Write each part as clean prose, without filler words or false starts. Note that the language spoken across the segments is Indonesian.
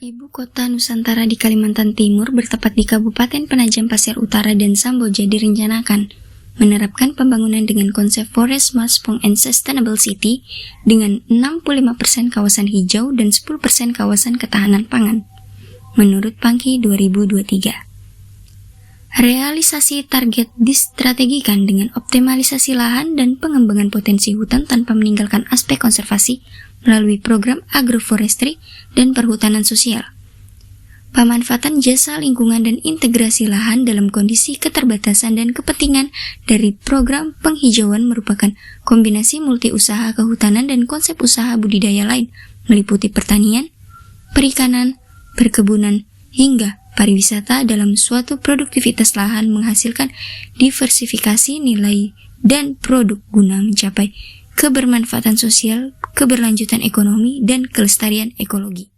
Ibu kota Nusantara di Kalimantan Timur bertempat di Kabupaten Penajam Pasir Utara dan Samboja direncanakan menerapkan pembangunan dengan konsep Forest Smart and Sustainable City dengan 65% kawasan hijau dan 10% kawasan ketahanan pangan, menurut Pangki 2023. Realisasi target distrategikan dengan optimalisasi lahan dan pengembangan potensi hutan tanpa meninggalkan aspek konservasi melalui program agroforestry dan perhutanan sosial. Pemanfaatan jasa lingkungan dan integrasi lahan dalam kondisi keterbatasan dan kepentingan dari program penghijauan merupakan kombinasi multi-usaha kehutanan dan konsep usaha budidaya lain, meliputi pertanian, perikanan, perkebunan, hingga pariwisata dalam suatu produktivitas lahan menghasilkan diversifikasi nilai dan produk guna mencapai kebermanfaatan sosial, keberlanjutan ekonomi, dan kelestarian ekologi.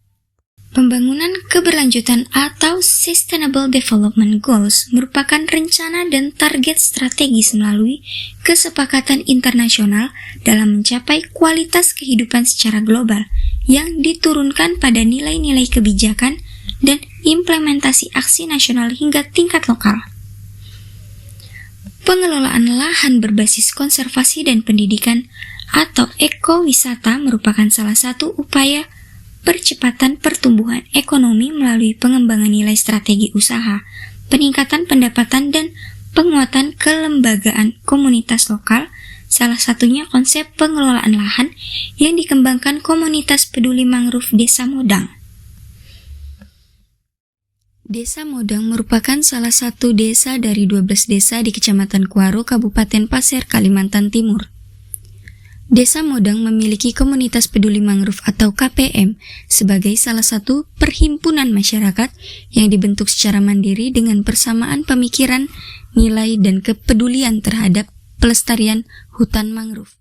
Pembangunan keberlanjutan atau Sustainable Development Goals merupakan rencana dan target strategis melalui kesepakatan internasional dalam mencapai kualitas kehidupan secara global yang diturunkan pada nilai-nilai kebijakan dan implementasi aksi nasional hingga tingkat lokal. Pengelolaan lahan berbasis konservasi dan pendidikan atau ekowisata merupakan salah satu upaya percepatan pertumbuhan ekonomi melalui pengembangan nilai strategi usaha, peningkatan pendapatan dan penguatan kelembagaan komunitas lokal, salah satunya konsep pengelolaan lahan yang dikembangkan komunitas peduli mangrove Desa Modang. Desa Modang merupakan salah satu desa dari 12 desa di Kecamatan Kuaro, Kabupaten Pasir, Kalimantan Timur. Desa Modang memiliki komunitas peduli mangrove atau KPM sebagai salah satu perhimpunan masyarakat yang dibentuk secara mandiri dengan persamaan pemikiran, nilai, dan kepedulian terhadap pelestarian hutan mangrove.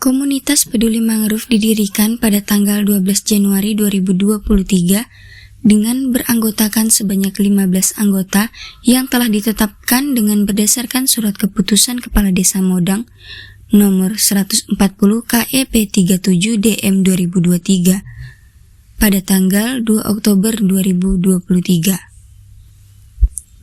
Komunitas peduli mangrove didirikan pada tanggal 12 Januari 2023 dengan beranggotakan sebanyak 15 anggota yang telah ditetapkan dengan berdasarkan surat keputusan Kepala Desa Modang nomor 140 KEP 37 DM 2023 pada tanggal 2 Oktober 2023.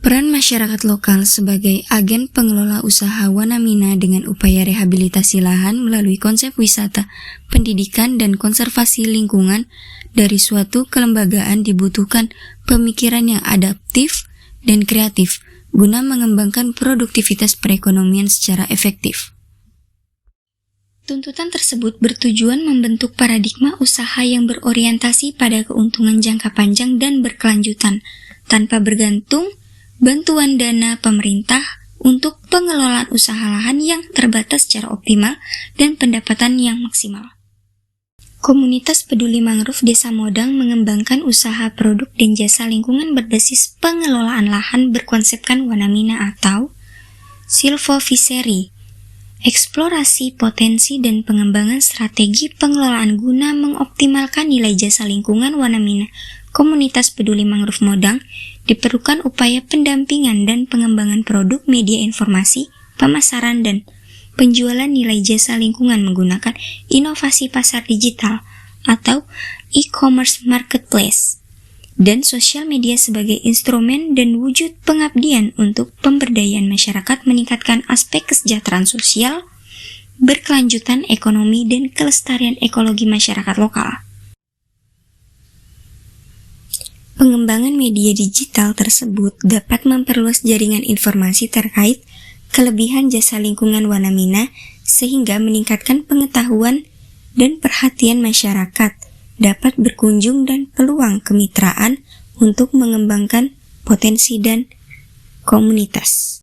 Peran masyarakat lokal sebagai agen pengelola usaha Wanamina dengan upaya rehabilitasi lahan melalui konsep wisata, pendidikan, dan konservasi lingkungan dari suatu kelembagaan dibutuhkan pemikiran yang adaptif dan kreatif guna mengembangkan produktivitas perekonomian secara efektif. Tuntutan tersebut bertujuan membentuk paradigma usaha yang berorientasi pada keuntungan jangka panjang dan berkelanjutan, tanpa bergantung bantuan dana pemerintah untuk pengelolaan usaha lahan yang terbatas secara optimal dan pendapatan yang maksimal. Komunitas peduli mangrove Desa Modang mengembangkan usaha produk dan jasa lingkungan berbasis pengelolaan lahan berkonsepkan Wanamina atau silvofishery, eksplorasi potensi dan pengembangan strategi pengelolaan guna mengoptimalkan nilai jasa lingkungan Wanamina. Komunitas peduli mangrove Modang diperlukan upaya pendampingan dan pengembangan produk media informasi, pemasaran, dan penjualan nilai jasa lingkungan menggunakan inovasi pasar digital atau e-commerce marketplace dan sosial media sebagai instrumen dan wujud pengabdian untuk pemberdayaan masyarakat, meningkatkan aspek kesejahteraan sosial, berkelanjutan ekonomi, dan kelestarian ekologi masyarakat lokal. Pengembangan media digital tersebut dapat memperluas jaringan informasi terkait kelebihan jasa lingkungan Wanamina sehingga meningkatkan pengetahuan dan perhatian masyarakat, dapat berkunjung dan peluang kemitraan untuk mengembangkan potensi dan komunitas.